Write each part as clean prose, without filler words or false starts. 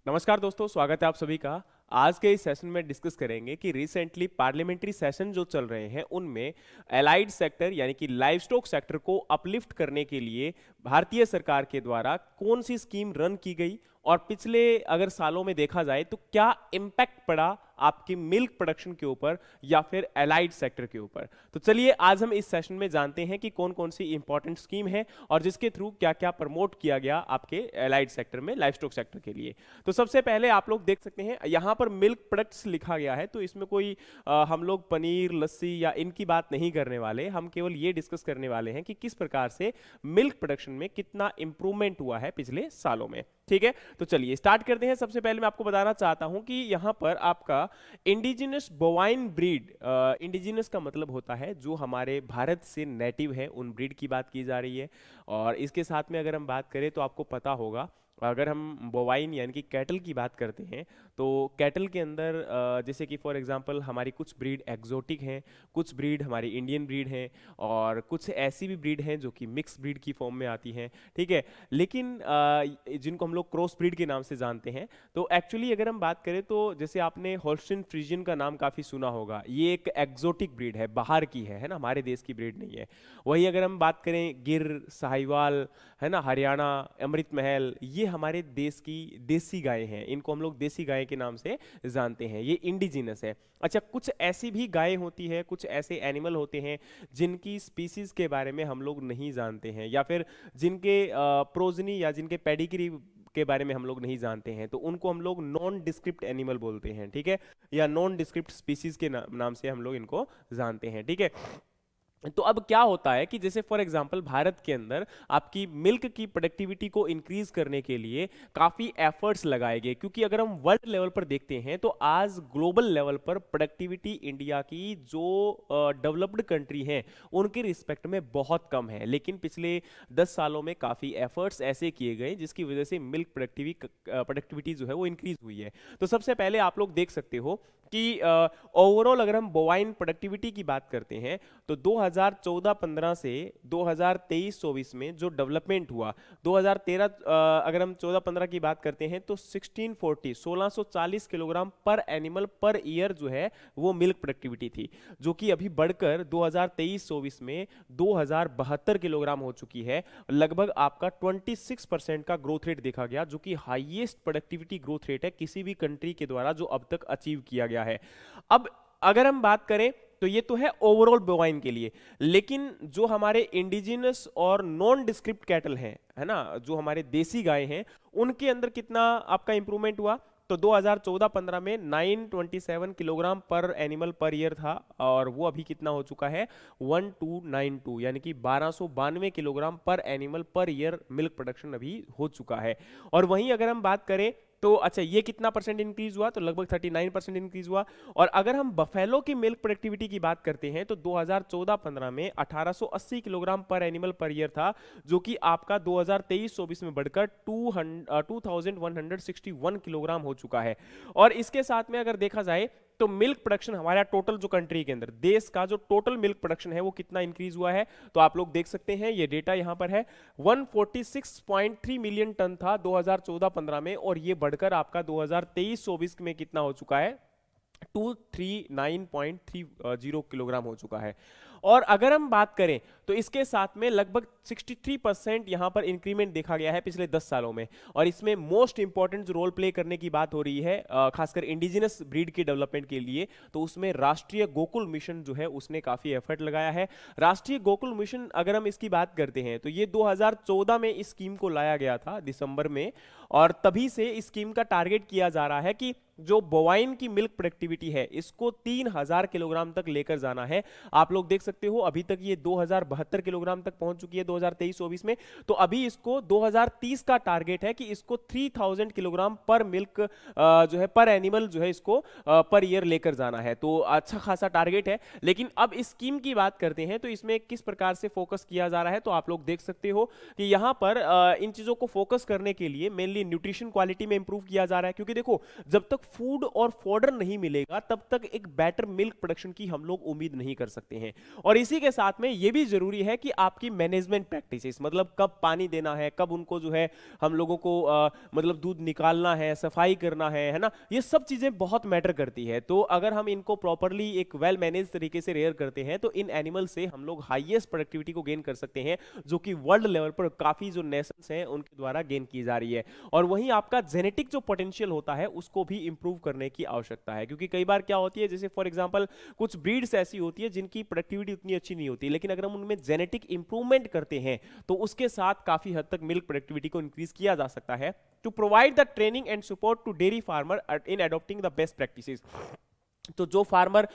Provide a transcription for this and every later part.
नमस्कार दोस्तों, स्वागत है आप सभी का। आज के इस सेशन में डिस्कस करेंगे कि रिसेंटली पार्लियामेंट्री सेशन जो चल रहे हैं उनमें एलाइड सेक्टर यानी कि लाइवस्टॉक सेक्टर को अपलिफ्ट करने के लिए भारतीय सरकार के द्वारा कौन सी स्कीम रन की गई और पिछले अगर सालों में देखा जाए तो क्या इम्पैक्ट पड़ा आपकी मिल्क प्रोडक्शन के ऊपर या फिर एलाइड सेक्टर के ऊपर। तो चलिए आज हम इस सेशन में जानते हैं कि कौन कौन सी इंपॉर्टेंट स्कीम है और जिसके थ्रू क्या क्या प्रमोट किया गया आपके एलाइड सेक्टर में, लाइवस्टॉक सेक्टर के लिए। तो सबसे पहले आप लोग देख सकते हैं यहाँ पर मिल्क प्रोडक्ट्स लिखा गया है, तो इसमें कोई हम लोग पनीर, लस्सी या इनकी बात नहीं करने वाले। हम केवल ये डिस्कस करने वाले हैं कि किस प्रकार से मिल्क प्रोडक्शन में कितना इंप्रूवमेंट हुआ है पिछले सालों में। ठीक है, तो चलिए स्टार्ट करते हैं। सबसे पहले मैं आपको बताना चाहता हूं कि यहां पर आपका इंडिजिनस बोवाइन ब्रीड, इंडिजिनस का मतलब होता है जो हमारे भारत से नेटिव है, उन ब्रीड की बात की जा रही है। और इसके साथ में अगर हम बात करें तो आपको पता होगा, अगर हम बोवाइन यानी कि कैटल की बात करते हैं तो कैटल के अंदर जैसे कि फॉर एग्जांपल हमारी कुछ ब्रीड एक्जोटिक हैं, कुछ ब्रीड हमारी इंडियन ब्रीड हैं और कुछ ऐसी भी ब्रीड हैं जो कि मिक्स ब्रीड की फॉर्म में आती हैं। ठीक है, लेकिन जिनको हम लोग क्रॉस ब्रीड के नाम से जानते हैं, तो एक्चुअली अगर हम बात करें तो जैसे आपने होल्स्टीन फ्रीजियन का नाम काफ़ी सुना होगा, ये एक एक्जोटिक ब्रीड है, बाहर की है ना, हमारे देश की ब्रीड नहीं है। वही अगर हम बात करें गिर, साहिवाल है ना, हरियाणा, अमृत महल, ये हमारे देश की देसी गायें हैं, इनको हम लोग देसी गाय के नाम से जानते हैं, ये इंडिजिनस है। अच्छा, कुछ ऐसी भी गायें होती है, कुछ ऐसे एनिमल होते हैं जिनकी स्पीसीज के बारे में हम लोग नहीं जानते हैं या फिर जिनके प्रोजनी या जिनके पेडिग्री के बारे में हम लोग नहीं जानते हैं, तो उनको हम लोग नॉन डिस्क्रिप्ट एनिमल बोलते हैं। ठीक है, या नॉन डिस्क्रिप्ट स्पीसीज के नाम से हम लोग इनको जानते हैं। ठीक है, तो अब क्या होता है कि जैसे फॉर एग्जांपल भारत के अंदर आपकी मिल्क की प्रोडक्टिविटी को इंक्रीज करने के लिए काफी एफर्ट्स लगाए गए, क्योंकि अगर हम वर्ल्ड लेवल पर देखते हैं तो आज ग्लोबल लेवल पर प्रोडक्टिविटी इंडिया की जो डेवलप्ड कंट्री हैं उनके रिस्पेक्ट में बहुत कम है। लेकिन पिछले 10 सालों में काफी एफर्ट्स ऐसे किए गए जिसकी वजह से मिल्क प्रोडक्टिविटी जो है वो इंक्रीज हुई है। तो सबसे पहले आप लोग देख सकते हो कि ओवरऑल अगर हम बोवाइन प्रोडक्टिविटी की बात करते हैं तो 2014-15 से 2023-24 में जो डेवलपमेंट हुआ, 2013 अगर हम 14-15 की बात करते हैं तो 1640 किलोग्राम पर एनिमल पर ईयर जो है वो मिल्क प्रोडक्टिविटी थी, जो कि अभी बढ़कर 2023-24 में 2072 किलोग्राम हो चुकी है। लगभग आपका 26% का ग्रोथ रेट देखा गया, जो कि हाईएस्ट प्रोडक्टिविटी ग्रोथ रेट है किसी भी कंट्री के द्वारा जो अब तक अचीव किया गया है। अब अगर हम बात करें तो ये तो है ओवरऑल बोवाइन के लिए, लेकिन जो हमारे इंडिजिनस और नॉन डिस्क्रिप्ट कैटल हैं, है ना, जो हमारे देसी गाय हैं, उनके अंदर कितना आपका इंप्रूवमेंट हुआ। तो 2014-15 में 927 किलोग्राम पर एनिमल पर ईयर था और वो अभी कितना हो चुका है 1292, यानी कि 1292 किलोग्राम पर animal per year milk production अभी हो चुका है। और वहीं अगर हम बात करें तो अच्छा ये कितना परसेंट इंक्रीज हुआ, तो लगभग 39% इंक्रीज हुआ। और अगर हम बफेलो की मिल्क प्रोडक्टिविटी की बात करते हैं तो 2014-15 में 1880 किलोग्राम पर एनिमल पर ईयर था, जो कि आपका 2023-24 में बढ़कर 2161 किलोग्राम हो चुका है। और इसके साथ में अगर देखा जाए तो मिल्क प्रोडक्शन हमारा टोटल जो कंट्री के अंदर देश का जो टोटल मिल्क प्रोडक्शन है वो कितना इंक्रीज हुआ है, तो आप लोग देख सकते हैं ये डेटा यहां पर है। 146.3 मिलियन टन था 2014-15 में और ये बढ़कर आपका 2023-24 में कितना हो चुका है 239.30 किलोग्राम हो चुका है। और अगर हम बात करें तो इसके साथ में लगभग 63% यहां पर इंक्रीमेंट देखा गया है पिछले 10 सालों में। और इसमें मोस्ट इंपॉर्टेंट जो रोल प्ले करने की बात हो रही है खासकर इंडिजिनस ब्रीड के डेवलपमेंट के लिए, तो उसमें राष्ट्रीय गोकुल मिशन जो है उसने काफी एफर्ट लगाया है। राष्ट्रीय गोकुल मिशन अगर हम इसकी बात करते हैं तो ये 2014 में इस स्कीम को लाया गया था दिसंबर में, और तभी से इस स्कीम का टारगेट किया जा रहा है कि जो बोवाइन की मिल्क प्रोडक्टिविटी है इसको 3000 किलोग्राम तक लेकर जाना है। आप लोग देख सकते हो अभी तक ये 2072 किलोग्राम तक पहुंच चुकी है 2023-24 में, तो अभी इसको 2030 का टारगेट है कि इसको 3000 किलोग्राम पर मिल्क जो है पर एनिमल जो है इसको पर ईयर लेकर जाना है। तो अच्छा खासा टारगेट है। लेकिन अब इस स्कीम की बात करते हैं तो इसमें किस प्रकार से फोकस किया जा रहा है, तो आप लोग देख सकते हो कि यहां पर इन चीजों को फोकस करने के लिए मेनली न्यूट्रिशन क्वालिटी में इंप्रूव किया जा रहा है, क्योंकि देखो जब तक फूड और फॉडर नहीं मिलेगा तब तक एक बेटर मिल्क प्रोडक्शन की हम लोग उम्मीद नहीं कर सकते हैं। और इसी के साथ में यह भी जरूरी है कि आपकी मैनेजमेंट प्रैक्टिसेस, मतलब कब पानी देना है, कब उनको जो है हम लोगों को मतलब दूध निकालना है, सफाई करना है ना, ये सब चीजें बहुत मैटर करती है। तो अगर हम इनको प्रॉपरली एक वेल मैनेज तरीके से रेयर करते हैं तो इन एनिमल से हम लोग हाईएस्ट प्रोडक्टिविटी को गेन कर सकते हैं, जो कि वर्ल्ड लेवल पर काफी जो नेशंस हैं उनके द्वारा गेन की जा रही है। और वहीं आपका जेनेटिक जो पोटेंशियल होता है उसको भी इंप्रूव करने की आवश्यकता है, क्योंकि कई बार क्या होती है, जैसे फॉर एग्जांपल कुछ ब्रीड्स ऐसी होती है जिनकी प्रोडक्टिविटी उतनी अच्छी नहीं होती, लेकिन अगर हम उनमें जेनेटिक इंप्रूवमेंट करते हैं तो उसके साथ काफी हद तक मिल्क प्रोडक्टिविटी को इंक्रीज किया जा सकता है। To provide the training and support to dairy farmer in adopting the best practices, तो जो फार्मर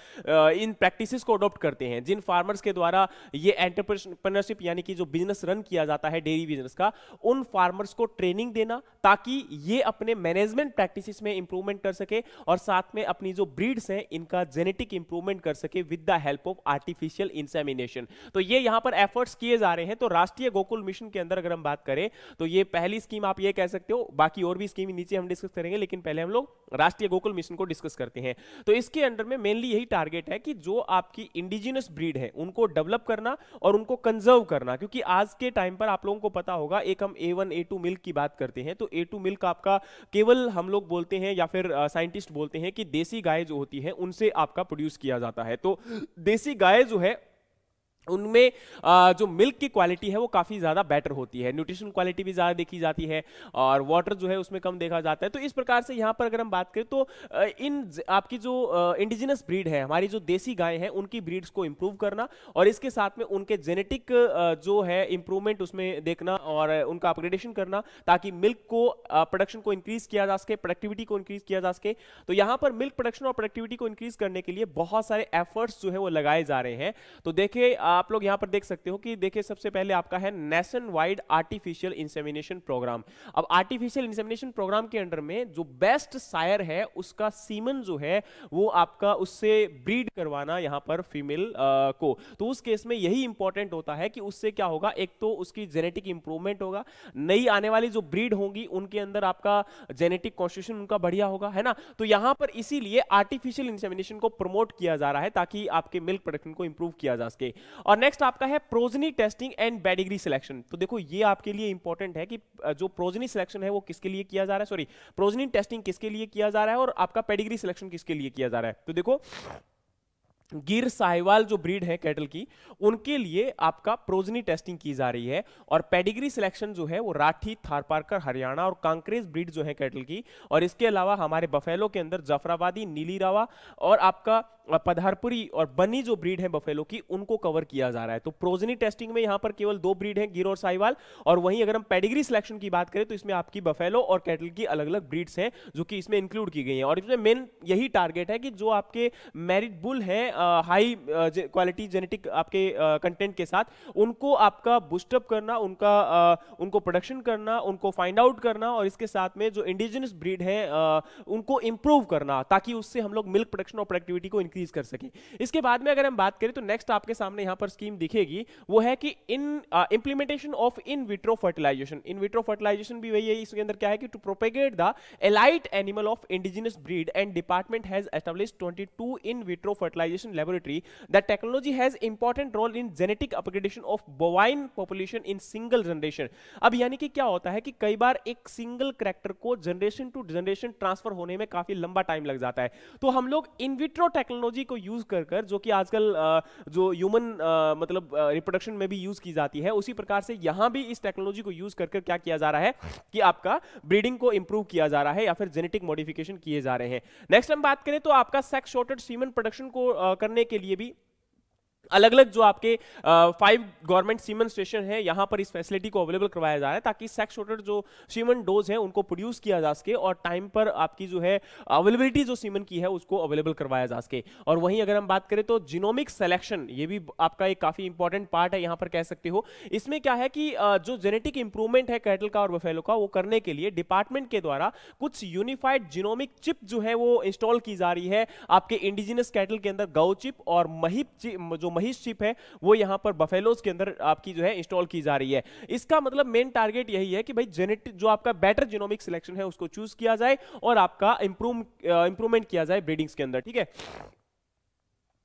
इन प्रैक्टिसेस को अडॉप्ट करते हैं, जिन फार्मर्स के द्वारा ये एंटरप्रेन्योरशिप यानी कि जो बिजनेस रन किया जाता है डेयरी बिजनेस का, उन फार्मर्स को ट्रेनिंग देना ताकि ये अपने मैनेजमेंट प्रैक्टिसेस में इंप्रूवमेंट कर सके और साथ में अपनी जो ब्रीड्स हैं इनका जेनेटिक इंप्रूवमेंट कर सके with the help of artificial insemination. तो ये यहां पर एफर्ट्स किए जा रहे हैं। तो राष्ट्रीय गोकुल मिशन के अंदर अगर हम बात करें तो ये पहली स्कीम आप ये कह सकते हो, बाकी और भी स्कीम नीचे हम डिस्कस करेंगे, लेकिन पहले हम लोग राष्ट्रीय गोकुल मिशन को डिस्कस करते हैं। तो इसके अंडर में मेनली यही टारगेट है कि जो आपकी इंडिजिनस ब्रीड है उनको डेवलप करना और उनको कंजर्व करना, क्योंकि आज के टाइम पर आप लोगों को पता होगा, एक हम A1 A2 मिल्क की बात करते हैं तो A2 मिल्क आपका केवल हम लोग बोलते हैं या फिर साइंटिस्ट बोलते हैं कि देसी गाय जो होती है उनसे आपका प्रोड्यूस किया जाता है। तो देसी गाय जो है उनमें जो मिल्क की क्वालिटी है वो काफ़ी ज़्यादा बेटर होती है, न्यूट्रिशन क्वालिटी भी ज़्यादा देखी जाती है और वाटर जो है उसमें कम देखा जाता है। तो इस प्रकार से यहाँ पर अगर हम बात करें तो इन आपकी जो इंडिजिनस ब्रीड है, हमारी जो देसी गाय हैं, उनकी ब्रीड्स को इंप्रूव करना और इसके साथ में उनके जेनेटिक जो है इंप्रूवमेंट उसमें देखना और उनका अपग्रेडेशन करना ताकि मिल्क को प्रोडक्शन को इंक्रीज किया जा सके, प्रोडक्टिविटी को इंक्रीज किया जा सके। तो यहाँ पर मिल्क प्रोडक्शन और प्रोडक्टिविटी को इंक्रीज करने के लिए बहुत सारे एफर्ट्स जो है वो लगाए जा रहे हैं। तो देखिए आप लोग यहां पर देख सकते हो कि देखिए सबसे पहले आपका है nationwide artificial insemination programme. अब आर्टिफिशियल इंसेमिनेशन प्रोग्राम के अंडर में जो बेस्ट सायर है उसका सीमन जो है वो आपका उससे ब्रीड करवाना यहां पर फीमेल को। तो उस केस में यही इंपॉर्टेंट होता है कि उससे क्या होगा, एक तो उसकी जेनेटिक इंप्रूवमेंट होगा, नई आने वाली जो ब्रीड होंगी उनके अंदर आपका जेनेटिक कॉन्स्टिट्यूशन उनका बढ़िया होगा, है ना। तो यहां पर इसीलिए आर्टिफिशियल इंसेमिनेशन को प्रमोट किया जा रहा है ताकि आपके मिल्क प्रोडक्शन को इंप्रूव किया जा सके। और नेक्स्ट आपका है progeny testing and pedigree selection. तो देखो ये आपके लिए इंपॉर्टेंट है कि जो प्रोजनी सिलेक्शन है वो किसके लिए किया जा रहा है, सॉरी प्रोजनी टेस्टिंग किसके लिए किया जा रहा है और आपका पेडिग्री सिलेक्शन किसके लिए किया जा रहा है। तो देखो गिर साहिवाल जो ब्रीड है कैटल की, उनके लिए आपका प्रोजनी टेस्टिंग की जा रही है और पेडिग्री सिलेक्शन जो है वो राठी, थारपारकर, हरियाणा और कांकरेज ब्रीड जो है कैटल की। और इसके अलावा हमारे बफेलो के अंदर जफराबादी, नीली रावा और आपका पधारपुरी और बनी जो ब्रीड है बफेलो की, उनको कवर किया जा रहा है। तो प्रोजनी टेस्टिंग में यहां पर केवल 2 ब्रीड है, गिर और साहिवाल। और वहीं अगर हम पेडिग्री सिलेक्शन की बात करें तो इसमें आपकी बफेलो और कैटल की अलग अलग ब्रीड्स हैं जो कि इसमें इंक्लूड की गई हैं। और इसमें मेन यही टारगेट है कि जो आपके मैरिड बुल हैं हाई क्वालिटी जेनेटिक आपके कंटेंट के साथ, उनको आपका बूस्टअप करना, उनको प्रोडक्शन करना, उनको फाइंड आउट करना और इसके साथ में जो इंडिजिनस ब्रीड है उनको इंप्रूव करना ताकि उससे हम लोग मिल्क प्रोडक्शन और प्रोडक्टिविटी को इंक्रीज कर सके। इसके बाद में अगर हम बात करें तो नेक्स्ट आपके सामने यहां पर स्कीम दिखेगी, वो है कि implementation of in vitro fertilisation. In vitro fertilisation भी वही है, इसके अंदर क्या है कि to propagate the elite animal of indigenous breed and department has established 22 in vitro fertilisation laboratory. The technology has important role in genetic upgradation of bovine population in single generation. अब यानी कि क्या होता है कि कई बार एक सिंगल करैक्टर को जनरेशन टू जनरेशन ट्रांसफर होने में काफी लंबा टाइम लग जाता है। तो हम लोग इन विट्रो टेक्नोलॉजी को यूज कर जो कि आजकल जो ह्यूमन मतलब रिप्रोडक्शन में भी यूज की जाती है, उसी प्रकार से यहां भी इस टेक्नोलॉजी को यूज कर क्या किया जा रहा है कि आपका ब्रीडिंग को इंप्रूव किया जा रहा है या फिर जेनेटिक मॉडिफिकेशन किए जा रहे हैं। नेक्स्ट हम बात करें तो आपका सेक्स शॉर्टेड सीमन प्रोडक्शन को करने के लिए भी अलग अलग जो आपके 5 गवर्नमेंट सीमन स्टेशन है, यहां पर इस फैसिलिटी को अवेलेबल करवाया जा रहा है ताकि सेक्स शॉर्टेड जो सीमन डोज है उनको प्रोड्यूस किया जा सके और टाइम पर आपकी जो है अवेलेबिलिटी जो सीमन की है उसको अवेलेबल करवाया जा सके। और वहीं अगर हम बात करें तो जीनोमिक सिलेक्शन, ये भी आपका एक काफी इंपॉर्टेंट पार्ट है, यहां पर कह सकते हो। इसमें क्या है कि जो जेनेटिक इंप्रूवमेंट है कैटल का और बफेलो का, वो करने के लिए डिपार्टमेंट के द्वारा कुछ यूनिफाइड जीनोमिक चिप जो है वो इंस्टॉल की जा रही है आपके इंडिजिनस कैटल के अंदर, गौ चिप और महिप चिप, जो महिष चिप है वो यहाँ पर बफेलोज के अंदर आपकी जो है इंस्टॉल की जा रही है। इसका मतलब मेन टारगेट यही है कि भाई जेनेटिक जो आपका बेटर जीनोमिक सिलेक्शन है उसको चूज किया जाए और आपका इंप्रूवमेंट किया जाए ब्रीडिंग्स के अंदर, ठीक है।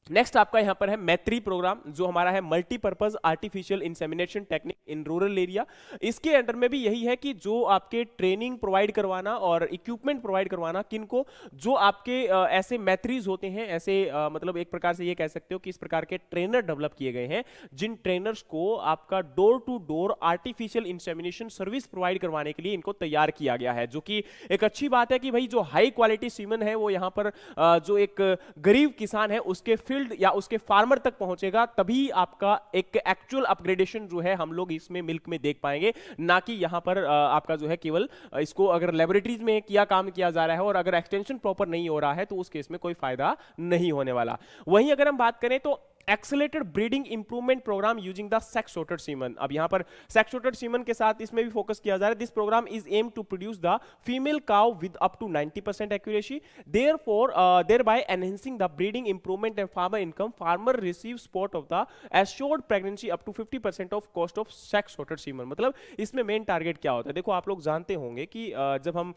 नेक्स्ट आपका यहां पर है मैत्री प्रोग्राम, जो हमारा है multipurpose artificial insemination technique in rural area. इसके अंडर में भी यही है कि जो आपके ट्रेनिंग प्रोवाइड करवाना और इक्विपमेंट प्रोवाइड करवाना किनको, जो आपके ऐसे मैत्रीज होते हैं, ऐसे मतलब एक प्रकार से ये कह सकते हो कि इस प्रकार के ट्रेनर डेवलप किए गए हैं जिन ट्रेनर्स को आपका door to door artificial insemination service provide करवाने के लिए इनको तैयार किया गया है, जो कि एक अच्छी बात है कि भाई जो हाई क्वालिटी सीमन है वो यहां पर जो एक गरीब किसान है उसके फील्ड या उसके फार्मर तक पहुंचेगा, तभी आपका एक एक्चुअल अपग्रेडेशन जो है हम लोग इसमें मिल्क में देख पाएंगे, ना कि यहां पर आपका जो है केवल इसको अगर लेबोरेटरीज में काम किया जा रहा है और अगर एक्सटेंशन प्रॉपर नहीं हो रहा है तो उस केस में कोई फायदा नहीं होने वाला। वहीं अगर हम बात करें तो accelerated breeding improvement programme using the sex sorted semen. अब यहां पर सेक्स सॉर्टेड सीमन के साथ इसमें भी फोकस किया जा रहा है। This programme is aim to produce the female cow with up to 90% accuracy, therefore thereby enhancing the breeding improvement and farmer income. Farmer receives support of the assured pregnancy up to 50% of cost of sex sorted semen। मतलब इसमें main target क्या होता है, देखो आप लोग जानते होंगे कि जब हम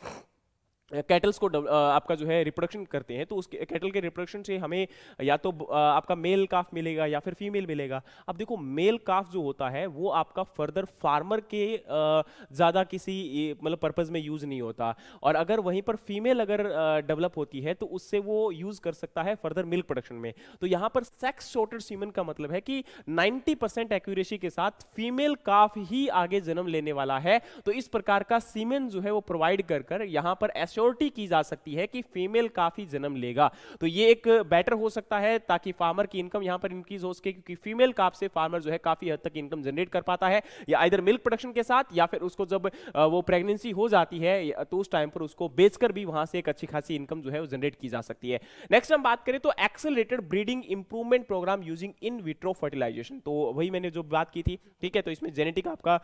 कैटल्स को आपका जो है रिप्रोडक्शन करते हैं तो उस कैटल के रिप्रोडक्शन से हमें या तो आपका मेल काफ मिलेगा या फिर फीमेल मिलेगा। अब देखो मेल काफ जो होता है वो आपका फर्दर फार्मर के ज़्यादा किसी मतलब पर्पज़ में यूज़ नहीं होता, और अगर वहीं पर फीमेल अगर डेवलप होती है तो उससे वो यूज़ कर सकता है फर्दर मिल्क प्रोडक्शन में। तो यहाँ पर सेक्स सॉर्टेड सीमन का मतलब है कि 90% एक्यूरेसी के साथ फीमेल काफ ही आगे जन्म लेने वाला है। तो इस प्रकार का सीमन जो है वो प्रोवाइड कर कर यहाँ पर श्योरिटी की जा सकती है कि फीमेल काफी जन्म लेगा। तो ये एक बेटर हो सकता है ताकि फार्मर की इनकम यहां पर इंक्रीज हो सके, क्योंकि फीमेल काफ से फार्मर जो है काफी हद तक इनकम जनरेट कर पाता है, या इधर मिल्क प्रोडक्शन के साथ या फिर उसको जब वो प्रेगनेंसी हो जाती है तो उस टाइम पर उसको बेचकर भी वहां से एक अच्छी खासी इनकम जो है वो जनरेट की जा सकती है। नेक्स्ट हम बात करें तो accelerated breeding improvement programme using in vitro fertilisation. तो वही मैंने जो बात की थी, ठीक है। तो इसमें जेनेटिक आपका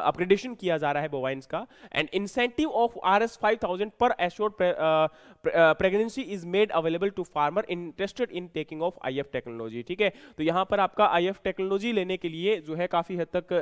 अपग्रेडेशन किया जा रहा है बोवाइन्स का, एंड इंसेंटिव ऑफ RS 5000 पर assured pregnancy is made available to farmer interested in taking of IF technology, ठीक है। तो यहां पर आपका IF टेक्नोलॉजी लेने के लिए जो है काफी हद तक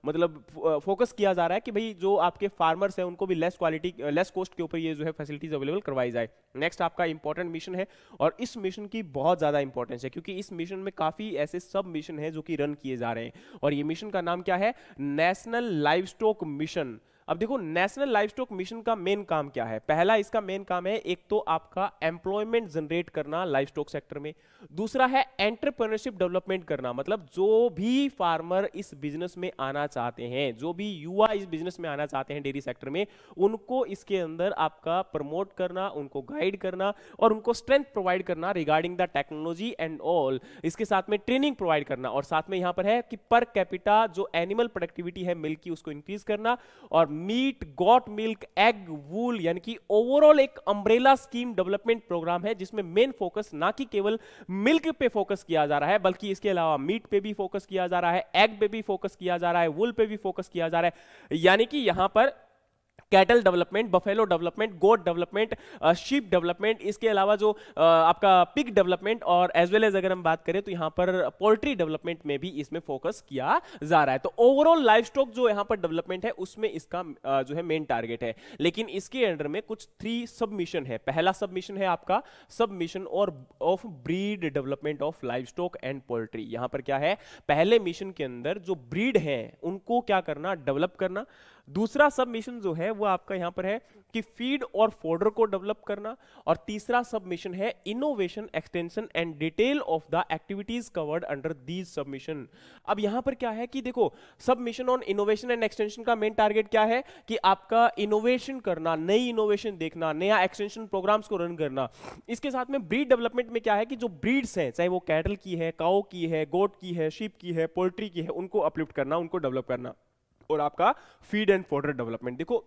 मतलब फोकस किया जा रहा है कि भाई जो आपके फार्मर्स हैं उनको भी लेस क्वालिटी लेस कॉस्ट के ऊपर ये जो है फैसिलिटीज अवेलेबल करवाई जाए। नेक्स्ट आपका इंपॉर्टेंट मिशन है, और इस मिशन की बहुत ज्यादा इंपॉर्टेंस है क्योंकि इस मिशन में काफी ऐसे सब मिशन है जो कि रन किए जा रहे हैं, और ये मिशन का नाम क्या है, नेशनल लाइवस्टॉक मिशन। अब देखो नेशनल लाइवस्टॉक मिशन का मेन काम क्या है। पहला इसका मेन काम है एक तो आपका एम्प्लॉयमेंट जनरेट करना लाइवस्टॉक सेक्टर में, दूसरा है एंटरप्रेन्योरशिप डेवलपमेंट करना, मतलब जो भी फार्मर इस बिजनेस में आना चाहते हैं, जो भी युवा इस बिजनेस में आना चाहते हैं डेयरी सेक्टर में, उनको इसके अंदर आपका प्रमोट करना, उनको गाइड करना और उनको स्ट्रेंथ प्रोवाइड करना regarding the technology and all. इसके साथ में ट्रेनिंग प्रोवाइड करना, और साथ में यहां पर है कि पर कैपिटा जो एनिमल प्रोडक्टिविटी है मिल्क की उसको इंक्रीज करना, और मीट, गॉट मिल्क, एग, वूल, यानी कि ओवरऑल एक अम्ब्रेला स्कीम डेवलपमेंट प्रोग्राम है जिसमें मेन फोकस ना कि केवल मिल्क पे फोकस किया जा रहा है बल्कि इसके अलावा मीट पे भी फोकस किया जा रहा है, एग पे भी फोकस किया जा रहा है, वूल पे भी फोकस किया जा रहा है, यानी कि यहां पर कैटल डेवलपमेंट, बफेलो डेवलपमेंट, गोट डेवलपमेंट, शीप डेवलपमेंट, इसके अलावा जो आपका पिग डेवलपमेंट, और एज वेल एज अगर हम बात करें तो यहां पर पोल्ट्री डेवलपमेंट में भी इसमें फोकस किया जा रहा है। तो ओवरऑल लाइवस्टॉक जो यहां पर डेवलपमेंट है उसमें इसका जो है मेन टारगेट है, लेकिन इसके अंडर में कुछ 3 सबमिशन है। पहला सबमिशन है आपका सबमिशन और of breed development of livestock and poultry. यहां पर क्या है, पहले मिशन के अंदर जो ब्रीड है उनको क्या करना, डेवलप करना। दूसरा सब मिशन जो है वो आपका यहां पर है कि फीड और फोडर को डेवलप करना, और तीसरा सब मिशन है innovation, extension and detail of the activities covered under these submission. अब यहां पर क्या है कि देखो submission on innovation and extension का मेन टारगेट क्या है कि आपका इनोवेशन करना, नई इनोवेशन देखना, नया एक्सटेंशन प्रोग्राम्स को रन करना। इसके साथ में ब्रीड डेवलपमेंट में क्या है कि जो ब्रीड्स हैं, चाहे वो कैटल की है, काऊ की है, गोट की है, शीप की है, पोल्ट्री की है, उनको अपलिफ्ट करना, उनको डेवलप करना, और आपका फीड एंड फोडर डेवलपमेंट। देखो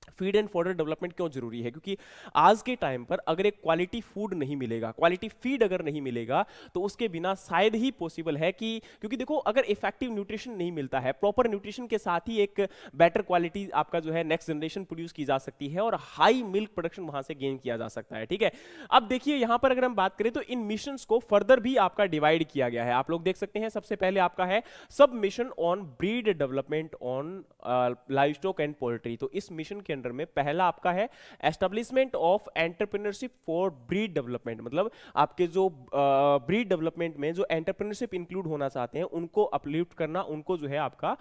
फीड एंड फॉडर डेवलपमेंट क्यों जरूरी है? क्योंकि आज के टाइम पर अगर एक क्वालिटी फूड नहीं मिलेगा, क्वालिटी फीड अगर नहीं मिलेगा, तो उसके बिना शायद ही पॉसिबल है कि, क्योंकि देखो अगर इफेक्टिव न्यूट्रिशन नहीं मिलता है, प्रॉपर न्यूट्रिशन के साथ ही एक बेटर क्वालिटी आपका जो है नेक्स्ट जनरेशन प्रोड्यूस की जा सकती है और हाई मिल्क प्रोडक्शन वहां से गेन किया जा सकता है। ठीक है, अब देखिए यहां पर अगर हम बात करें तो इन मिशंस को फर्दर भी आपका डिवाइड किया गया है। आप लोग देख सकते हैं, सबसे पहले आपका है सब mission on breed development on livestock and poultry. तो इस मिशन के अंडर में पहला आपका है establishment of entrepreneurship for breed development, मतलब आपके जो ब्रीड डेवलपमेंट में जो एंटरप्रेन्योरशिप इंक्लूड होना चाहते हैं उनको अपलिफ्ट करना, उनको जो है आपका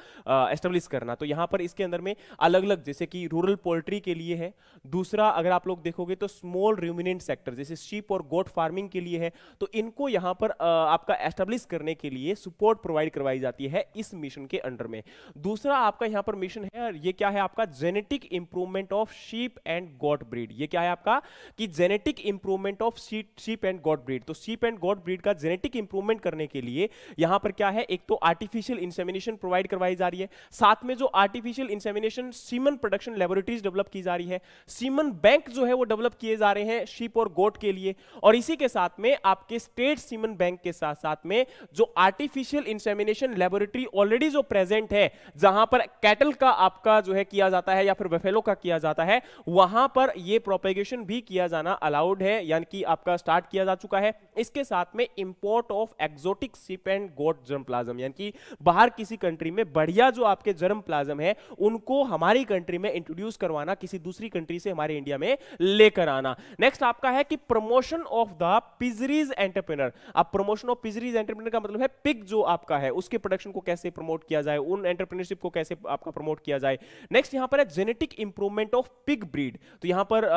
एस्टेब्लिश करना। तो यहां पर इसके अंदर में अलग अलग, जैसे कि रूरल पोल्ट्री के लिए है, दूसरा अगर आप लोग देखोगे तो स्मॉल रूमिनेंट सेक्टर जैसे शीप और गोट फार्मिंग के लिए है। तो इनको यहां पर आपका एस्टेब्लिश करने के लिए सपोर्ट प्रोवाइड करवाई जाती है इस मिशन के अंडर में। दूसरा आपका यहां पर मिशन है, ये क्या है आपका, genetic improvement of sheep and goat breed. ये क्या है आपका कि genetic improvement of sheep and goat breed. तो शीप एंड गोट ब्रीड का जेनेटिक इंप्रूवमेंट करने के लिए यहां पर क्या है, एक तो आर्टिफिशियल इंसेमिनेशन प्रोवाइड करवाई जा रही है, साथ में जो artificial insemination semen production laboratories develop की जा रही है, सीमन बैंक जो है वो डेवलप किए जा रहे हैं शीप और गोट के लिए, और इसी के साथ में आपके स्टेट सीमन बैंक के साथ साथ में जो आर्टिफिशियल इंसेमिनेशन लैबोरेटरी ऑलरेडी जो प्रेजेंट है, जहां पर कैटल का आपका जो है किया जाता है या फिर बफेलो का किया जाता है, वहां पर ये प्रोपेगेशन भी किया जाना अलाउड है, यानी कि आपका स्टार्ट किया जा चुका है। इसके साथ में import of exotic sheep and goat germplasm, यानी कि बाहर किसी कंट्री में बढ़िया जो आपके जर्म प्लाज्म है उनको हमारी कंट्री में इंट्रोड्यूस करवाना, किसी दूसरी कंट्री से हमारे इंडिया में लेकर आना। नेक्स्ट आपका है कि प्रमोशन ऑफ द पिजरीज एंटरप्रेन्योर। अब प्रमोशन ऑफ पिजरीज एंटरप्रेन्योर का मतलब है पिग जो आपका है उसके प्रोडक्शन को कैसे प्रमोट किया जाए, उन एंटरप्रेन्योरशिप को कैसे आपका प्रमोट किया जाए। नेक्स्ट यहां पर है genetic improvement of pig breed. तो यहां पर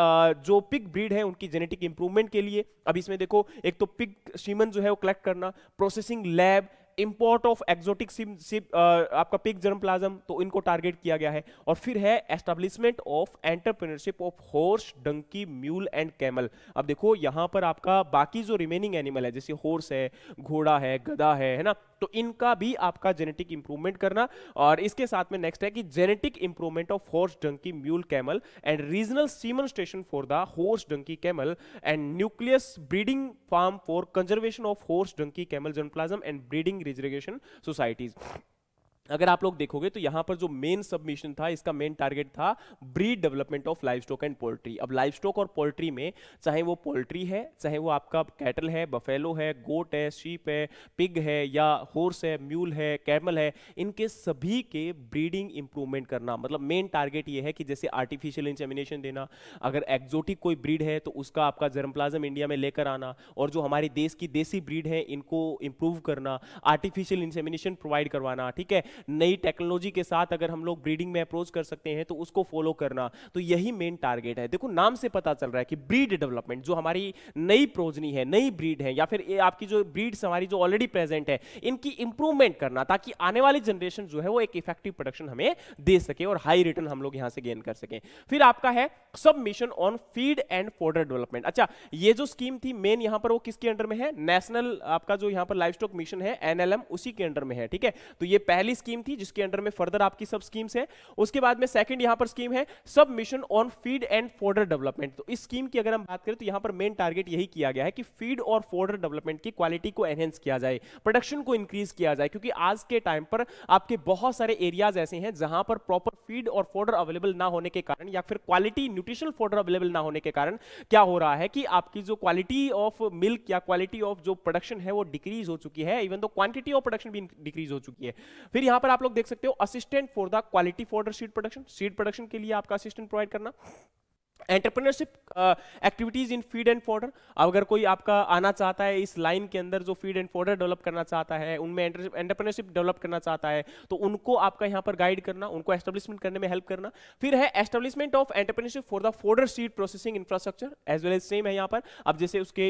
जो पिग ब्रीड है उनकी जेनेटिक इंप्रूवमेंट के लिए, अब इसमें देखो एक तो पिग सीमन जो है वो कलेक्ट करना, processing lab, import of exotic आपका पिग जर्म प्लाज्म, तो इनको टारगेट किया गया है। और फिर है establishment of entrepreneurship of horse, donkey, mule and camel. अब देखो यहां पर आपका बाकी जो रिमेनिंग एनिमल है जैसे हॉर्स है, घोड़ा है, गधा है ना, तो इनका भी आपका जेनेटिक इंप्रूवमेंट करना। और इसके साथ में नेक्स्ट है कि genetic improvement of horse, donkey, mule, camel and regional semen station for the horse, donkey, camel and nucleus breeding farm for conservation of horse, donkey, camel germplasm and breeding reservation societies. अगर आप लोग देखोगे तो यहां पर जो main submission था, इसका मेन टारगेट था breed development of livestock and poultry. अब लाइवस्टॉक और पोल्ट्री में चाहे वो पोल्ट्री है, चाहे वो आपका कैटल है, बफेलो है, गोट है, शीप है, पिग है या हॉर्स है, म्यूल है, कैमल है, इनके सभी के ब्रीडिंग इंप्रूवमेंट करना। मतलब मेन टारगेट ये है कि जैसे आर्टिफिशियल इंसेमिनेशन देना, अगर एक्सोटिक कोई ब्रीड है तो उसका आपका जर्मप्लाज्म इंडिया में लेकर आना, और जो हमारी देश की देसी ब्रीड है इनको इंप्रूव करना, आर्टिफिशियल इंसेमिनेशन प्रोवाइड करवाना। ठीक है, नई टेक्नोलॉजी के साथ अगर हम लोग ब्रीडिंग में अप्रोच कर सकते हैं तो उसको फॉलो करना, तो यही मेन टारगेट है। देखो नाम से पता चल रहा है कि ब्रीड डेवलपमेंट, जो हमारी नई प्रोजनी है, नई ब्रीड है, या फिर ये आपकी जो ब्रीड्स हमारी जो ऑलरेडी प्रेजेंट है, इनकी इंप्रूवमेंट करना, ताकि आने वाली जनरेशन जो है वो एक इफेक्टिव प्रोडक्शन हमें दे सके और हाई रिटर्न हम लोग यहां से गेन कर सकें। फिर आपका है सब mission on feed and fodder development. अच्छा, ये जो स्कीम थी मेन यहां पर वो किसके अंडर में है, नेशनल आपका जो यहां पर लाइवस्टॉक मिशन है NLM, उसी के अंडर में है। ठीक है, तो ये पहली स्कीम थी जिसके अंडर में फर्दर आपकी सब स्कीम्स है। उसके बाद में सेकंड यहां पर स्कीम है सब mission on feed and fodder development. तो इस स्कीम की अगर हम बात करें तो यहां पर मेन टारगेट यही किया गया है कि फीड और फॉडर डेवलपमेंट की क्वालिटी को एनहेंस किया जाए, प्रोडक्शन को इंक्रीज किया जाए, क्योंकि आज के टाइम पर आपके बहुत सारे एरियाज ऐसे हैं जहां पर प्रॉपर फीड और फॉडर अवेलेबल ना होने के कारण, या फिर क्वालिटी न्यूट्रिशनल फॉडर अवेलेबल ना होने के कारण क्या हो रहा है कि आपकी जो क्वालिटी ऑफ मिल्क या क्वालिटी ऑफ जो प्रोडक्शन है वो डिक्रीज हो चुकी है, इवन तो क्वांटिटी ऑफ प्रोडक्शन भी डिक्रीज हो चुकी है। फिर यहां पर आप लोग देख सकते हो assistant for the quality fodder seed production, seed production के लिए आपका असिस्टेंट प्रोवाइड करना। Entrepreneurship activities in feed and fodder, अगर कोई आपका आना चाहता है इस लाइन के अंदर जो फीड एंड फॉडर डेवलप करना चाहता है, उनमें एंटरप्रेन्योरशिप डेवलप करना चाहता है, तो उनको आपका यहां पर गाइड करना, उनको एस्टेब्लिशमेंट करने में हेल्प करना। फिर है establishment of entrepreneurship for the fodder seed processing infrastructure as well as same है यहां पर। अब जैसे उसके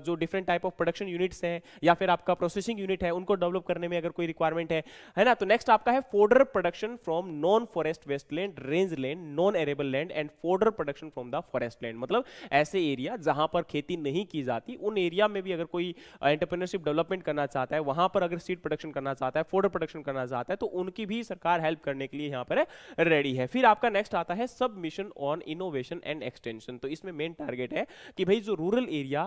जो different type of production units हैं या फिर आपका प्रोसेसिंग यूनिट है, उनको डेवलप करने में अगर कोई रिक्वायरमेंट है ना। तो नेक्स्ट आपका है fodder production from non forest wasteland, range land, non arable land and fodder production production from the forest land, मतलब ऐसे एरिया जहां पर खेती नहीं की जाती, उन एरिया में भी अगर कोई एंटरप्रेन्योरशिप डेवलपमेंट करना चाहता है, वहां पर अगर सीड प्रोडक्शन करना चाहता है, फोडर प्रोडक्शन करना चाहता है, तो उनकी भी सरकार हेल्प करने के लिए यहां पर रेडी है। फिर आपका नेक्स्ट आता है सब mission on innovation and extension. तो इसमें मेन टारगेट है कि भाई जो रूरल एरिया,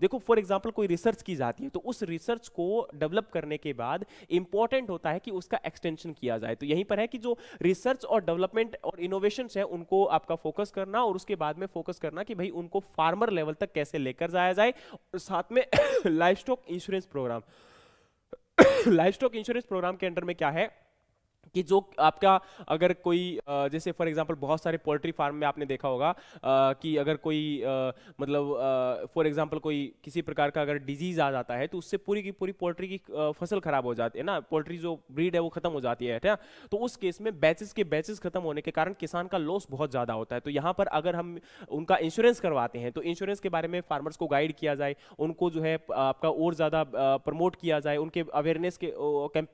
देखो फॉर एग्जांपल कोई रिसर्च की जाती है, तो उस रिसर्च को डेवलप करने के बाद इंपॉर्टेंट होता है कि उसका एक्सटेंशन किया जाए। तो यहीं पर है कि जो रिसर्च और डेवलपमेंट और इनोवेशन है उनको आपका फोकस करना, और उसके बाद में फोकस करना कि भाई उनको फार्मर लेवल तक कैसे लेकर जाया जाए। और साथ में livestock insurance program, livestock insurance program के अंडर में क्या है कि जो आपका अगर कोई जैसे फॉर एग्जांपल बहुत सारे पोल्ट्री फार्म में आपने देखा होगा कि अगर कोई मतलब फॉर एग्जांपल कोई किसी प्रकार का अगर डिजीज आ जाता है, तो उससे पूरी की पूरी पोल्ट्री की फसल खराब हो जाती है ना, पोल्ट्री जो ब्रीड है वो खत्म हो जाती है ना। तो उस केस में बैचेस के बैचेस खत्म होने के कारण किसान का लॉस बहुत ज्यादा होता है। तो यहाँ पर अगर हम उनका इंश्योरेंस करवाते हैं, तो इंश्योरेंस के बारे में फार्मर्स को गाइड किया जाए, उनको जो है आपका और ज्यादा प्रमोट किया जाए, उनके अवेयरनेस के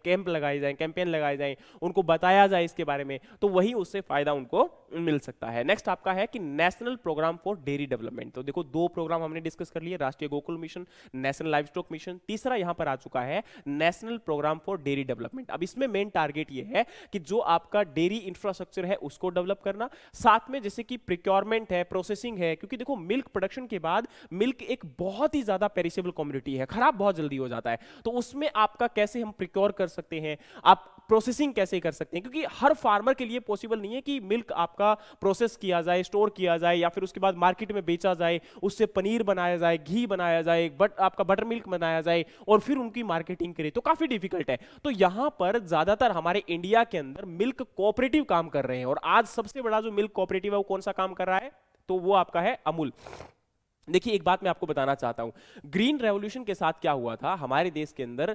कैंप लगाए जाए, कैंपेन लगाए जाए, उनको बताया जाए इसके बारे में, तो वही उससे फायदा उनको मिल सकता है। नेक्स्ट आपका है कि national program for dairy development. तो देखो दो प्रोग्राम हमने डिस्कस कर लिए, Rashtriya Gokul mission, national livestock mission. तीसरा यहां पर आ चुका है national program for dairy development. अब इसमें मेन टारगेट ये है कि जो आपका डेयरी इंफ्रास्ट्रक्चर है उसको डेवलप करना, साथ में जैसे कि प्रिक्योरमेंट है, प्रोसेसिंग है, क्योंकि देखो मिल्क प्रोडक्शन के बाद मिल्क एक बहुत ही ज्यादा पेरिसेबल कमोडिटी है, खराब बहुत जल्दी हो जाता है। तो उसमें आपका कैसे हम प्रिक्योर कर सकते हैं, आप प्रोसेसिंग कैसे कर सकते हैं, क्योंकि हर फार्मर के लिए पॉसिबल नहीं है कि मिल्क आपका प्रोसेस किया जाए, स्टोर किया जाए, या फिर उसके बाद मार्केट में बेचा जाए, उससे पनीर बनाया जाए, घी बनाया जाए, आपका बटर मिल्क बनाया जाए और फिर उनकी मार्केटिंग करे, तो काफी डिफिकल्ट है। तो यहां पर ज्यादातर हमारे इंडिया के अंदर मिल्क कोऑपरेटिव काम कर रहे हैं, और आज सबसे बड़ा जो मिल्क कोऑपरेटिव है वो कौन सा काम कर रहा है, तो वो आपका है अमूल। देखिए एक बात मैं आपको बताना चाहता हूं, ग्रीन रेवोल्यूशन के साथ क्या हुआ था हमारे देश के अंदर,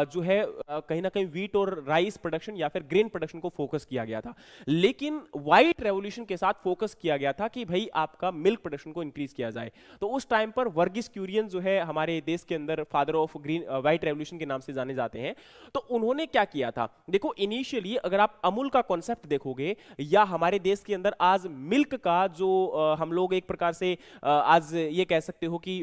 जो है कहीं ना कहीं वीट और राइस प्रोडक्शन या फिर ग्रेन प्रोडक्शन को फोकस किया गया था, लेकिन व्हाइट रेवोल्यूशन के साथ फोकस किया गया था कि भाई आपका मिल्क प्रोडक्शन को इंक्रीज किया जाए। तो उस टाइम पर वर्गीस क्यूरियन जो है हमारे देश के अंदर father of green white revolution के नाम से जाने जाते हैं, तो उन्होंने क्या किया था, देखो इनिशियली अगर आप अमूल का कॉन्सेप्ट देखोगे, या हमारे देश के अंदर आज मिल्क का जो हम लोग एक प्रकार से आज ये कह सकते हो कि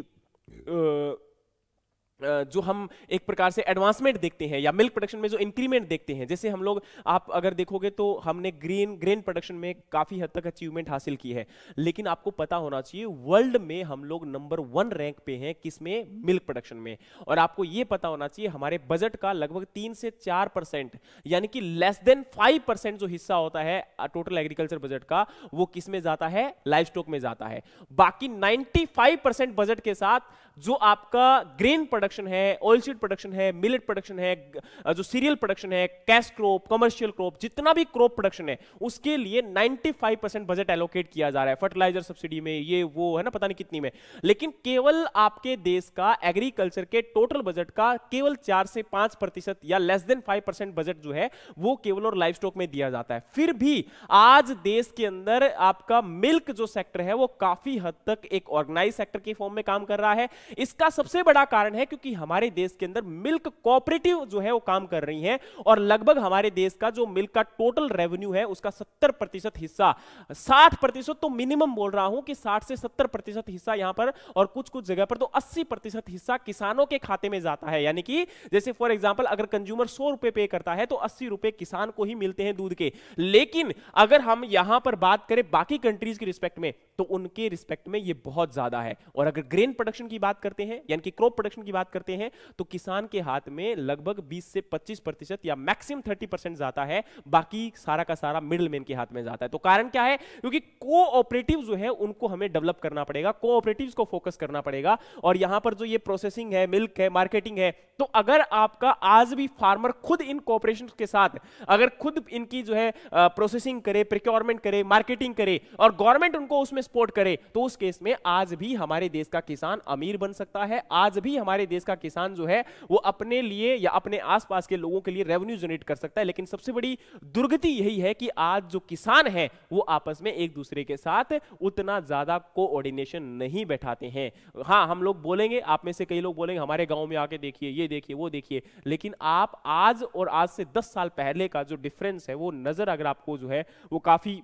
जो हम एक प्रकार से एडवांसमेंट देखते हैं या मिल्क प्रोडक्शन में जो इंक्रीमेंट देखते हैं, जैसे हम लोग आप अगर देखोगे तो हमने ग्रेन प्रोडक्शन में काफी हद तक अचीवमेंट हासिल की है, लेकिन आपको पता होना चाहिए वर्ल्ड में हम लोग नंबर 1 रैंक पे हैं, किसमें, मिल्क प्रोडक्शन में। और आपको यह पता होना चाहिए हमारे बजट का लगभग 3 से 4%, यानी कि लेस देन 5% जो हिस्सा होता है टोटल एग्रीकल्चर बजट का, वो किस में जाता है, लाइव स्टॉक में जाता है। बाकी 95% बजट के साथ जो आपका ग्रेन प्रोडक्शन है, ऑयल सीड प्रोडक्शन है, मिलेट प्रोडक्शन है, जो सीरियल प्रोडक्शन है, कैश क्रॉप, कमर्शियल क्रॉप, जितना भी क्रॉप प्रोडक्शन है उसके लिए 95% बजट एलोकेट किया जा रहा है, फर्टिलाइजर सब्सिडी में, ये वो है ना, पता नहीं कितनी में। लेकिन केवल आपके देश का एग्रीकल्चर के टोटल बजट का केवल 4 से 5% या लेस देन 5% बजट जो है वो केवल और लाइव स्टॉक में दिया जाता है। फिर भी आज देश के अंदर आपका मिल्क जो सेक्टर है वो काफी हद तक एक ऑर्गेनाइज सेक्टर के फॉर्म में काम कर रहा है। इसका सबसे बड़ा कारण है क्योंकि हमारे देश के अंदर मिल्क कोऑपरेटिव जो है वो काम कर रही हैं, और लगभग हमारे देश का जो मिल्क का टोटल रेवेन्यू है उसका 70% हिस्सा, 60% तो मिनिमम बोल रहा हूं कि 60 से 70% हिस्सा यहां पर, और कुछ कुछ जगह पर तो 80% हिस्सा किसानों के खाते में जाता है। यानी कि जैसे फॉर एग्जांपल अगर कंज्यूमर 100 रुपए पे करता है तो 80 रुपए किसान को ही मिलते हैं दूध के। लेकिन अगर हम यहां पर बात करें बाकी कंट्रीज की रिस्पेक्ट में, तो उनके रिस्पेक्ट में ये बहुत ज्यादा है। और अगर ग्रेन प्रोडक्शन की बात करते हैं यानी कि क्रॉप प्रोडक्शन की बात करते हैं, तो किसान के हाथ में लगभग 20 से 25% या मैक्सिमम 30% जाता है, बाकी सारा का सारा मिडलमैन के हाथ में जाता है। तो कारण क्या है, क्योंकि कोऑपरेटिव जो है उनको हमें डेवलप करना पड़ेगा, कोऑपरेटिव्स को फोकस करना पड़ेगा। और यहां पर जो ये प्रोसेसिंग है, मिल्क है, मार्केटिंग है, तो अगर आपका आज भी फार्मर खुद इन कोऑपरेशन के साथ अगर खुद इनकी जो है प्रोसेसिंग करे, प्रिक्योरमेंट करे, मार्केटिंग करे और गवर्नमेंट उनको उसमें सपोर्ट करे, तो उस केस में आज भी हमारे देश का किसान अमीर बन सकता है। आज भी हमारे देश का किसान जो है वो अपने लिए या अपने आसपास के लोगों के लिए रेवेन्यू जनरेट कर सकता है। लेकिन सबसे बड़ी दुर्गति यही है कि आज जो किसान है वो आपस में एक दूसरे के साथ उतना ज्यादा कोऑर्डिनेशन नहीं बैठाते हैं। हाँ, हम लोग बोलेंगे, आप में से कई लोग बोलेंगे हमारे गांव में आके देखिए, ये देखिए, वो देखिए, लेकिन आप आज और आज से 10 साल पहले का जो डिफरेंस है वो नजर अगर आपको जो है वो काफी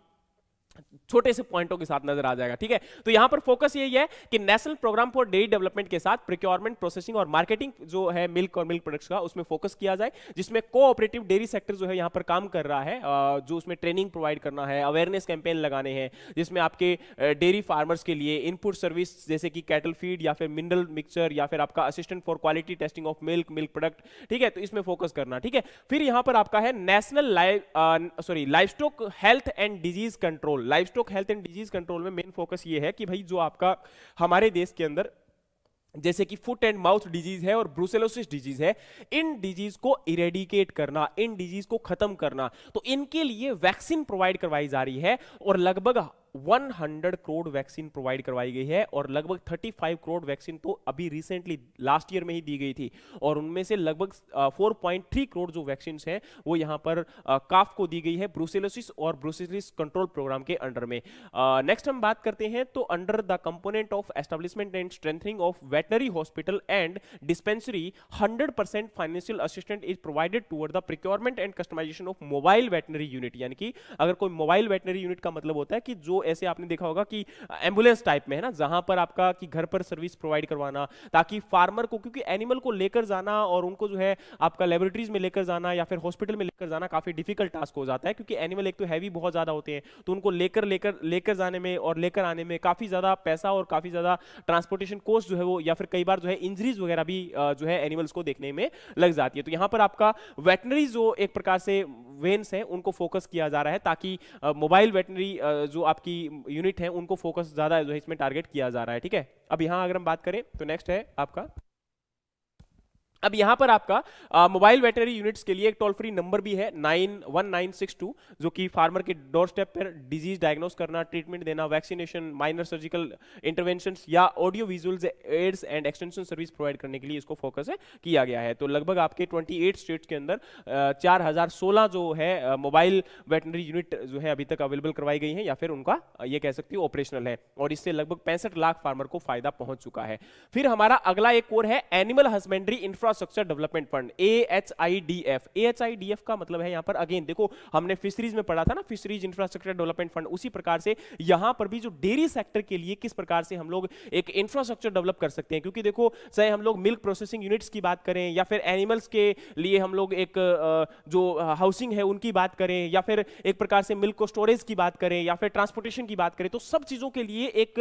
छोटे से पॉइंटों के साथ नजर आ जाएगा, ठीक है। तो यहां पर फोकस यही है कि national program for dairy development के साथ प्रोक्योरमेंट, प्रोसेसिंग और मार्केटिंग जो है मिल्क और मिल्क प्रोडक्ट्स का, उसमें फोकस किया जाए, जिसमें कोऑपरेटिव डेयरी सेक्टर जो है यहां पर काम कर रहा है, जो उसमें ट्रेनिंग प्रोवाइड करना है, अवेयरनेस कैंपेन लगाने हैं, जिसमें आपके डेयरी फार्मर्स के लिए इनपुट सर्विस जैसे कि कैटल फीड या फिर मिनरल मिक्सचर या फिर आपका assistant for quality testing of milk, milk product, ठीक है। तो इसमें फोकस करना, ठीक है। फिर यहां पर आपका है national livestock health and disease control. Livestock health and disease control में मेन फोकस ये है कि भाई जो आपका हमारे देश के अंदर जैसे कि फुट एंड माउथ डिजीज है और ब्रूसेलोसिस डिजीज है, इन डिजीज को इरेडिकेट करना, इन डिजीज को खत्म करना, तो इनके लिए वैक्सीन प्रोवाइड करवाई जा रही है और लगभग 100 करोड़ वैक्सीन प्रोवाइड करवाई गई है और लगभग 35 करोड़ वैक्सीन तो अभी रिसेंटली लास्ट ईयर में ही दी गई थी और उनमें से लगभग 4.3 करोड़ जो वैक्सीन हैं वो यहां पर काफ को दी गई है ब्रूसेलोसिस और ब्रूसेलोसिस कंट्रोल प्रोग्राम के अंडर में। नेक्स्ट हम बात करते हैं तो under the component of establishment and strengthening of veterinary hospital and dispensary 100% financial assistant is provided toward the procurement and customization of mobile veterinary unit. यानी कि अगर कोई मोबाइल वेटनरी यूनिट का मतलब होता है कि जो ऐसे आपने देखा होगा कि एम्बुलेंस टाइप में है ना, जहां पर आपका कि घर पर सर्विस प्रोवाइड करवाना ताकि फार्मर को, क्योंकि एनिमल को लेकर जाना और उनको जो है आपका लेबोरेटरीज में लेकर जाना या फिर हॉस्पिटल में लेकर जाना काफी डिफिकल्ट टास्क हो जाता है, क्योंकि एनिमल एक तो हैवी बहुत ज्यादा होते हैं, तो उनको लेकर जाने में और लेकर आने में काफी ज्यादा पैसा और काफी ज्यादा ट्रांसपोर्टेशन कॉस्ट जो है वो, या फिर कई बार जो है इंजरीज वगैरह भी जो है एनिमल्स को देखने में लग जाती है। तो यहां पर आपका वेटनरी जो एक प्रकार से वेन्स हैं उनको फोकस किया जा रहा है ताकि मोबाइल वेटनरी जो आपकी यूनिट है उनको फोकस ज्यादा जो है इसमें टारगेट किया जा रहा है, ठीक है। अब यहां अगर हम बात करें तो नेक्स्ट है आपका, अब यहां पर आपका मोबाइल वेटनरी यूनिट्स के लिए एक टोल फ्री नंबर भी है 91962 जो कि फार्मर के डोर स्टेप पर डिजीज डायग्नोस करना, ट्रीटमेंट देना, वैक्सीनेशन, माइनर सर्जिकल इंटरवेंशंस या audio visuals aids and extension service provide करने के लिए इसको फोकस है किया गया है। तो लगभग आपके 28 स्टेट्स के अंदर 4016 जो है मोबाइल वेटनरी यूनिट जो है अभी तक अवेलेबल करवाई गई है या फिर उनका ये कह सकते हो ऑपरेशनल है और इससे लगभग 65 लाख फार्मर को फायदा पहुंच चुका है। फिर हमारा अगला एक और है animal husbandry infrastructure development fund AHIDF। AHIDF का मतलब है यहां पर अगेन देखो हमने फिशरीज में पढ़ा था ना, फिशरीज इंफ्रास्ट्रक्चर डेवलपमेंट फंड, उसी प्रकार से यहां पर भी जो डेयरी सेक्टर के लिए किस प्रकार से हम लोग एक इंफ्रास्ट्रक्चर डेवलप कर सकते हैं, क्योंकि देखो चाहे हम लोग मिल्क प्रोसेसिंग यूनिट्स की बात करें या फिर एनिमल्स के लिए हम लोग एक जो हाउसिंग है उनकी बात करें या फिर एक प्रकार से मिल्क को स्टोरेज की बात करें या फिर ट्रांसपोर्टेशन की बात करें, तो सब चीजों के लिए एक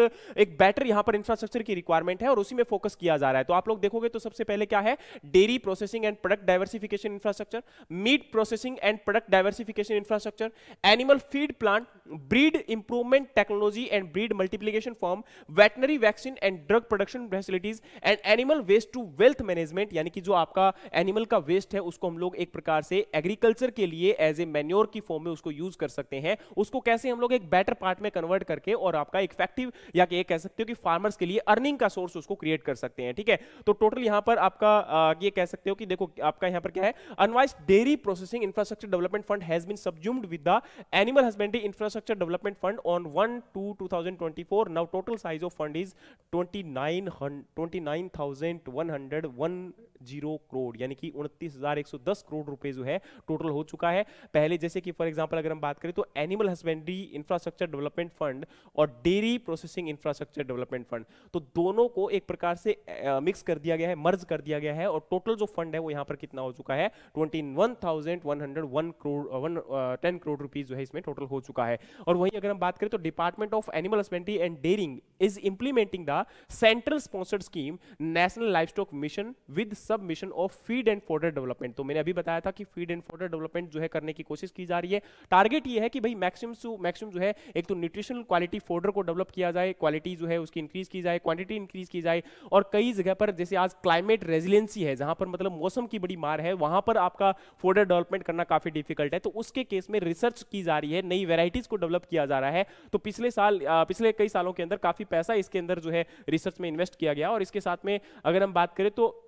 बेटर यहां पर इंफ्रास्ट्रक्चर की रिक्वायरमेंट है और उसी में फोकस किया जा रहा है। तो आप लोग देखोगे तो सबसे पहले क्या है, dairy processing and product diversification infrastructure, meat processing and product diversification infrastructure, animal feed plant, breed improvement technology and breed multiplication form, veterinary vaccine and drug production facilities and animal waste to wealth management. यानी कि जो आपका animal का waste है उसको हम लोग एक प्रकार से एग्रीकल्चर के लिए एज ए मैन्योर की फॉर्म में उसको यूज कर सकते हैं, उसको कैसे हम लोग एक बेटर पार्ट में कन्वर्ट करके और आपका इफेक्टिव या ये कह सकते हो कि फार्मर्स के लिए अर्निंग का सोर्स उसको क्रिएट कर सकते हैं, ठीक है। तो टोटल यहां पर आपका ये कह सकते हो कि देखो आपका यहां पर क्या है, अनवाइज्ड dairy processing infrastructure development fund has been subsumed with the animal husbandry infrastructure development fund on 1/2/2024। Now total size of fund is 29,110 crore, यानी कि 29,110 करोड़ रुपए जो है टोटल हो चुका है। पहले जैसे कि फॉर एग्जांपल अगर हम बात करें तो animal husbandry infrastructure development fund और dairy processing infrastructure development fund, तो दोनों को एक प्रकार से मिक्स कर दिया गया है, मर्ज कर दिया गया है और टोटल जो फंड है वो यहां पर कितना हो चुका है, 21,101 करोड़ 10 करोड़ रुपीस जो है इसमें टोटल हो चुका है। और वहीं अगर हम बात करें तो department of animal husbandry and dairying is implementing the central sponsored scheme national livestock mission with sub mission of feed and fodder development. तो मैंने अभी बताया था कि फीड एंड फॉडर डेवलपमेंट जो है करने की कोशिश की जा रही है। टारगेट ये है कि भाई मैक्सिमम जो है एक तो न्यूट्रिशनल क्वालिटी फॉडर को डेवलप किया जाए, क्वालिटी जो है उसकी इंक्रीज की जाए, क्वांटिटी इंक्रीज की जाए, और कई जगह पर जैसे आज क्लाइमेट रेजिलियंसी है जहां पर मतलब मौसम की बड़ी मार है, वहां पर आपका फॉडर डेवलपमेंट करना काफी डिफिकल्ट है, तो उसके केस में रिसर्च की जा रही है, नई वेराइटीज को डेवलप किया जा रहा है। तो पिछले कई सालों के अंदर काफी पैसा इसके अंदर जो है रिसर्च में इन्वेस्ट किया गया और इसके साथ में अगर हम बात करें तो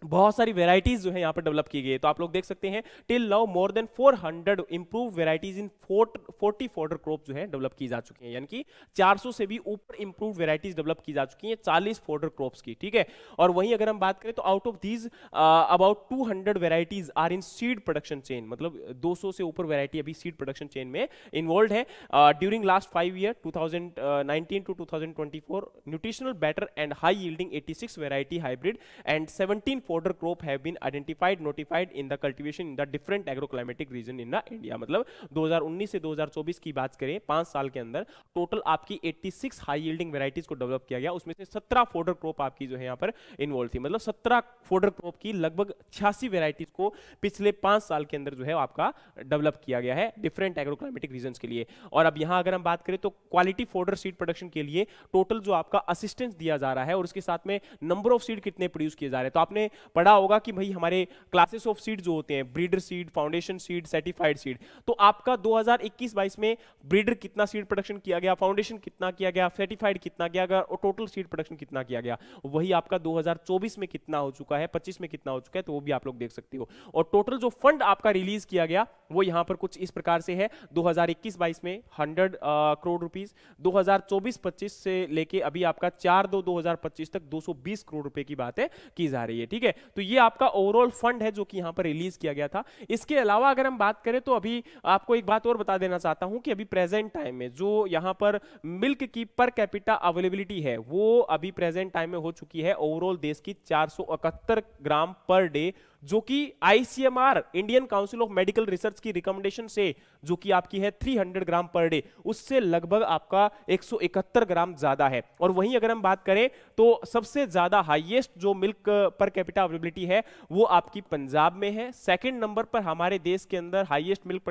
बहुत सारी वेराइटीज जो है यहाँ पर डेवलप की गई है। तो आप लोग देख सकते हैं till now more than 400 improve varieties in 40 fodder crop जो है डेवलप की जा चुकी हैं, यानी कि 400 से भी ऊपर इंप्रूव वेराइटीज डेवलप की जा चुकी हैं 40 फॉडर क्रॉप्स की, ठीक है। और वहीं अगर हम बात करें तो out of these about 200 varieties are in seed production chain, मतलब 200 से ऊपर वेराइटी अभी सीड प्रोडक्शन चेन में इन्वॉल्व है। During last 5 year 2019 to 2024 nutritional better and high yielding 86 variety hybrid and 17 fodder crop have been identified notified in the cultivation in the different agroclimatic region in the India। मतलब 2019 से 2024 की बात करें 5 साल के अंदर टोटल आपकी 86 हाई यील्डिंग वेराइटीज को डेवलप किया गया, उसमें से 17 फोडर क्रॉप आपकी जो है यहाँ पर इन्वॉल्व थी। मतलब 17 फोडर क्रॉप की लगभग 86 वेराइटीज को पिछले 5 साल के अंदर जो है आपका डेवलप किया गया है डिफरेंट एग्रोक्लाइमेटिक रीजन के लिए। और अब यहाँ अगर हम बात करें तो क्वालिटी फोडर सीड प्रोडक्शन के लिए टोटल जो आपका असिस्टेंस दिया जा रहा है और उसके साथ में नंबर ऑफ सीड कितने प्रोड्यूस किए जा रहे हैं। तो आपने पढ़ा होगा कि भाई हमारे क्लासेस ऑफ सीड जो होते हैं breeder seed, foundation seed, certified seed, तो आपका 2021-22 में ब्रीडर कितना सीड प्रोडक्शन किया गया, फाउंडेशन कितना किया गया, सर्टिफाइड कितना किया गया और टोटल सीड प्रोडक्शन कितना किया गया, वही आपका 2024 में कितना हो चुका है, 25 में कितना हो चुका है, तो वो भी आप लोग देख सकते हो। और टोटल जो फंड आपका रिलीज किया गया वो यहां पर कुछ इस प्रकार से है। 2021-22 में 100 करोड़ रुपीस, 2024-25 से लेके अभी आपका 4/2/2025 तक 220 करोड़ रुपए की बातें की जा रही है, ठीक है। तो ये आपका ओवरऑल फंड है जो कि यहां पर रिलीज किया गया था। इसके अलावा अगर हम बात करें तो अभी आपको एक बात और बता देना चाहता हूं कि अभी प्रेजेंट टाइम में जो यहां पर मिल्क की पर कैपिटा अवेलेबिलिटी है वो अभी प्रेजेंट टाइम में हो चुकी है ओवरऑल देश की 471 ग्राम पर डे, जो कि ICMR Indian council of medical research की रिकमेंडेशन से जो कि आपकी है 300 ग्राम पर डे, उससे लगभग आपका 171 ग्राम ज्यादा है। और वहीं अगर हम बात करें तो सबसे ज्यादा हाईएस्ट जो मिल्क पर कैपिटा अवेलेबिलिटी है वो आपकी पंजाब में है। सेकंड नंबर पर हमारे देश के अंदर highest milk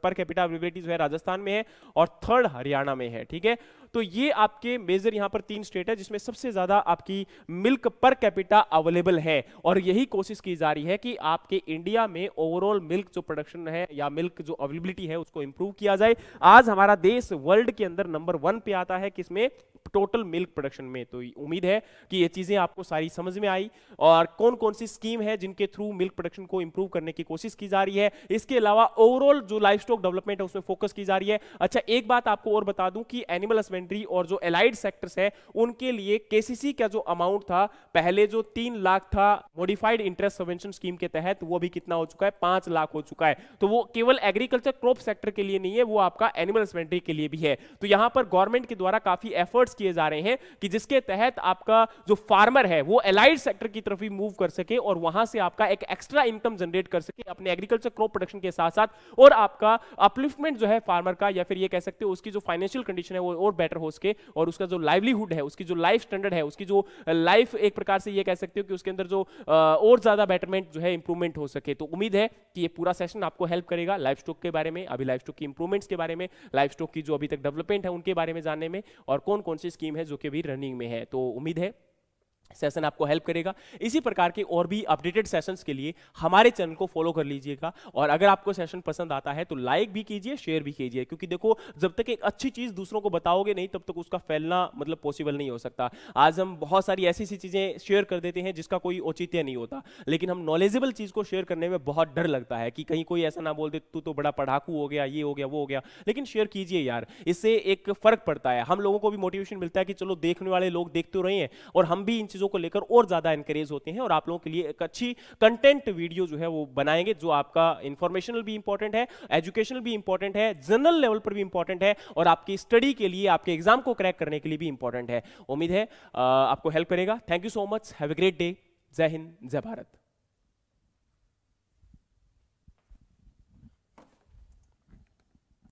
per capita availability जो है राजस्थान में है और थर्ड हरियाणा में है, ठीक है। तो ये आपके मेजर यहां पर 3 स्टेट है जिसमें सबसे ज्यादा आपकी मिल्क पर कैपिटा अवेलेबल है। और यही कोशिश की जा रही है कि आपके इंडिया में ओवरऑल मिल्क जो प्रोडक्शन है या मिल्क जो अवेलेबिलिटी है उसको इंप्रूव किया जाए। आज हमारा देश वर्ल्ड के अंदर नंबर 1 पे आता है किसमें, टोटल मिल्क प्रोडक्शन में। तो उम्मीद है कि ये चीजें आपको सारी समझ में आई और कौन कौन सी स्कीम है जिनके थ्रू मिल्क प्रोडक्शन को इंप्रूव करने की कोशिश की जा रही है। इसके अलावा ओवरऑल जो लाइफ स्टॉक डेवलपमेंट है उसमें फोकस की जा रही है। अच्छा एक बात आपको और बता दूं कि एनिमल हस्बेंड्री और जो एलाइड सेक्टर्स है उनके लिए केसीसी का जो अमाउंट था पहले जो 3 लाख था मॉडिफाइड इंटरेस्ट सबवेंशन स्कीम के तहत, वो भी कितना हो चुका है, 5 लाख हो चुका है। तो वो केवल एग्रीकल्चर क्रॉप सेक्टर के लिए नहीं है, वो आपका एनिमल हस्बेंड्री के लिए भी है। तो यहां पर गवर्नमेंट के द्वारा काफी एफर्ट्स किए जा रहे हैं कि जिसके तहत आपका जो फार्मर है वो एलाइड सेक्टर की तरफ भी मूव कर सके और वहां से आपका एक एक्स्ट्रा इनकम जनरेट कर सके अपने एग्रीकल्चर क्रॉप प्रोडक्शन के साथ साथ, और आपका अपलिफ्टमेंट जो है फार्मर का या फिर ये कह सकते हो उसकी जो फाइनेंशियल कंडीशन है वो और बेटर हो सके और उसका जो लाइवलीहुड है, उसकी जो लाइफ स्टैंडर्ड है, उसकी जो लाइफ एक प्रकार से ये कह सकते हो कि उसके अंदर जो और ज्यादा बेटरमेंट जो है इंप्रूवमेंट हो सके। तो उम्मीद है कि ये पूरा सेशन आपको हेल्प करेगा लाइफ स्टॉक के बारे में, अभी लाइफ स्टॉक की इंप्रूवमेंट्स के बारे में, लाइफ स्टॉक की जो अभी तक डेवलपमेंट है उनके बारे में जानने में और कौन कौन सी स्कीम है जो कि अभी रनिंग में है। तो उम्मीद है सेशन आपको हेल्प करेगा। इसी प्रकार के और भी अपडेटेड सेशंस के लिए हमारे चैनल को फॉलो कर लीजिएगा और अगर आपको सेशन पसंद आता है तो लाइक भी कीजिए, शेयर भी कीजिए, क्योंकि देखो जब तक एक अच्छी चीज दूसरों को बताओगे नहीं तब तक उसका फैलना मतलब पॉसिबल नहीं हो सकता। आज हम बहुत सारी ऐसी चीजें शेयर कर देते हैं जिसका कोई औचित्य नहीं होता, लेकिन हम नॉलेजेबल चीज को शेयर करने में बहुत डर लगता है कि कहीं कोई ऐसा ना बोल दे तू तो बड़ा पढ़ाकू हो गया, ये हो गया, वो हो गया। लेकिन शेयर कीजिए यार, इससे एक फर्क पड़ता है, हम लोगों को भी मोटिवेशन मिलता है कि चलो देखने वाले लोग देखते तो रहे हैं और हम भी इन चीजों को लेकर और ज्यादा एनकरेज होते हैं और आप लोगों के लिए एक अच्छी कंटेंट वीडियो जो है वो बनाएंगे जो आपका इंफॉर्मेशनल भी इंपॉर्टेंट है, एजुकेशनल भी इंपॉर्टेंट है, जनरल लेवल पर भी इंपॉर्टेंट है और आपकी स्टडी के लिए, आपके एग्जाम को क्रैक करने के लिए भी इंपॉर्टेंट है। उम्मीद है आपको हेल्प करेगा। Thank you so much, have a great day. जय हिंद, जय भारत।